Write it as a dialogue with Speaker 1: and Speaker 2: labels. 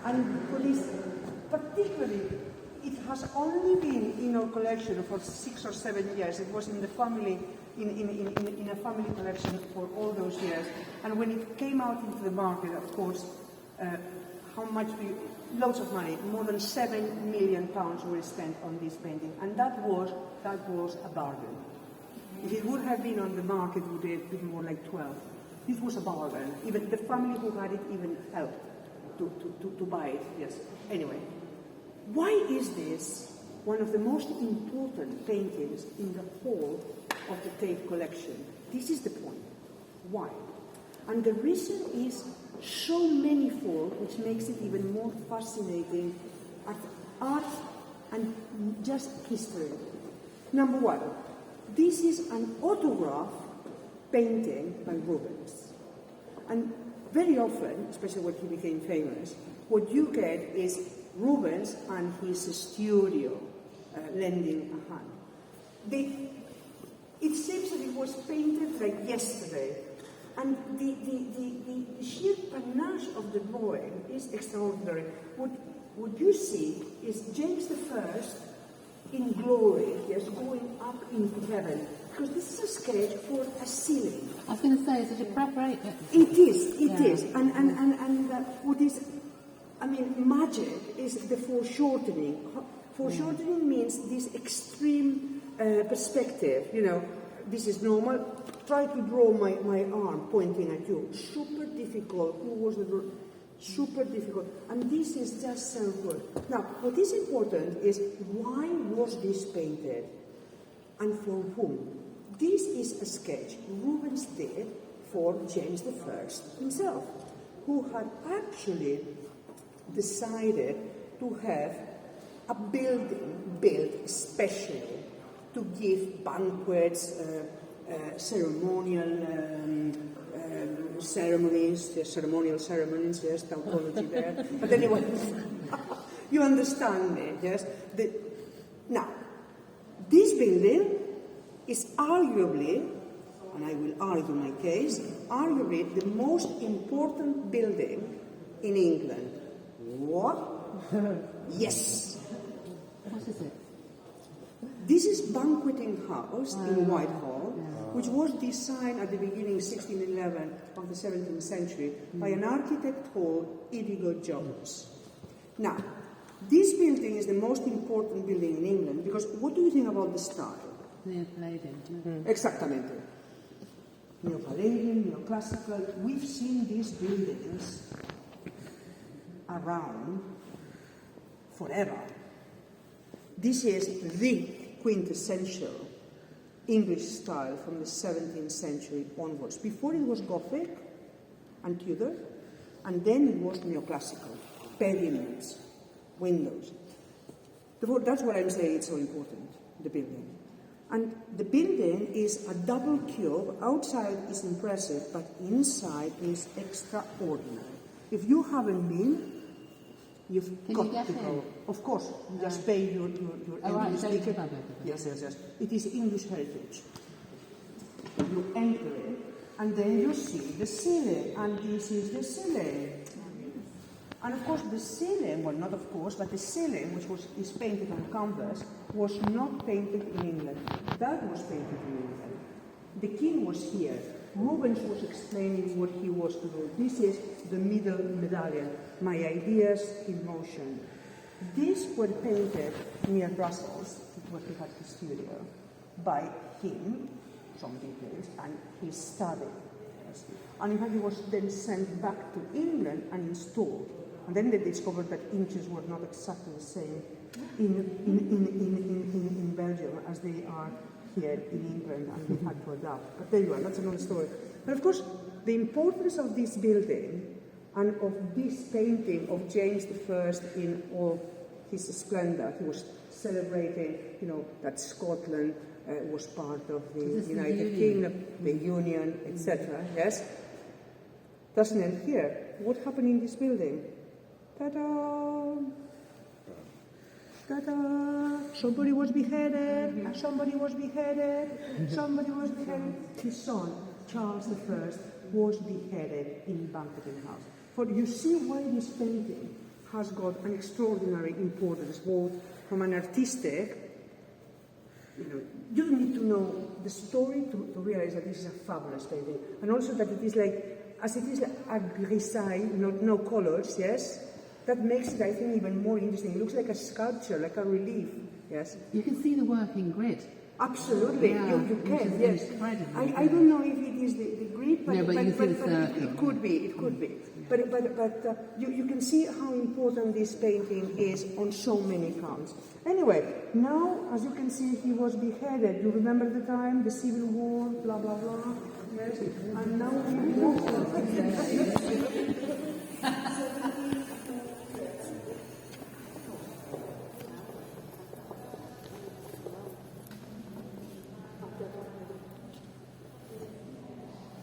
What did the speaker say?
Speaker 1: And what is particularly, it has only been in our collection for 6 or 7 years. It was in the family, in a family collection for all those years. And when it came out into the market, of course, how much loads of money, more than £7 million were spent on this painting, and that was a bargain. If it would have been on the market, it would have been more like 12. This was a bargain. Even the family who had it even helped to buy it. Yes. Anyway, why is this one of the most important paintings in the whole of the Tate collection? This is the point. Why? And the reason is so manifold, which makes it even more fascinating as art and just history. Number one, this is an autograph painting by Rubens. And very often, especially when he became famous, what you get is Rubens and his studio lending a hand. It seems that it was painted like yesterday. And the sheer panache of the drawing is extraordinary. What you see is James I in glory, yes, going up into heaven. Because this is a sketch for a ceiling.
Speaker 2: I was going to say, is it a preparation?
Speaker 1: It is. And what is, magic is the foreshortening. Foreshortening means this extreme perspective, this is normal. Try to draw my arm pointing at you. Super difficult. Who was the drawer? Super difficult. And this is just so good. Now, what is important is why was this painted? And for whom? This is a sketch Rubens did for James I himself, who had actually decided to have a building built especially to give banquets, ceremonial ceremonies, yes, tautology there. But anyway, you understand me, yes? Now, this building is arguably, and I will argue my case, arguably the most important building in England. What? Yes.
Speaker 2: What is it?
Speaker 1: This is Banqueting House in Whitehall, which was designed at the beginning, 1611 of the 17th century, by an architect called Inigo Jones. Now, this building is the most important building in England because what do you think about the style?
Speaker 2: Neo-Palladian.
Speaker 1: Exactamente. Neo-Palladian, neoclassical. We've seen these buildings around forever. This is the quintessential English style from the 17th century onwards. Before it was Gothic and Tudor, and then it was neoclassical, pediments, windows. That's what I'm saying it's so important, the building. And the building is a double cube. Outside is impressive, but inside is extraordinary. If you haven't been, you've got to go. Of course, you just pay your English ticket. Yes. It is English heritage. You enter it, and then you see the ceiling, and this is the ceiling. And of course, the ceiling, well, not of course, but the ceiling, which is painted on canvas, was not painted in England. That was painted in England. The king was here. Rubens was explaining what he was to do. This is the middle medallion, my ideas in motion. These were painted near Brussels, where he had his studio, by him, some details, and his study. And in fact, he was then sent back to England and installed. And then they discovered that inches were not exactly the same in Belgium as they are here in England, and they had to adapt. But there you are, that's another story. But of course, the importance of this building and of this painting of James I in all his splendor, he was celebrating, that Scotland was part of the United Kingdom, the Union, etc. Yes? Doesn't end here. What happened in this building? Ta-da! Ta-da! Somebody was beheaded. Somebody was beheaded. Somebody was beheaded. His son, Charles I, was beheaded in Banqueting House. For you see why this painting has got an extraordinary importance, both from an artistic. You don't need to know the story to realize that this is a fabulous painting, and also that it is as it is a grisaille, no colors, yes. That makes it, I think, even more interesting. It looks like a sculpture, like a relief, yes.
Speaker 2: You can see the work in grid.
Speaker 1: Absolutely,
Speaker 2: Yeah,
Speaker 1: you can, yes.
Speaker 2: incredible.
Speaker 1: I don't know if it is the grid, but,
Speaker 2: No, but you can see the
Speaker 1: it
Speaker 2: circle.
Speaker 1: could be, it could be. Yeah. But you can see how important this painting is on so many counts. Anyway, now, as you can see, he was beheaded. You remember the time, the Civil War, blah, blah, blah. Yes. And now we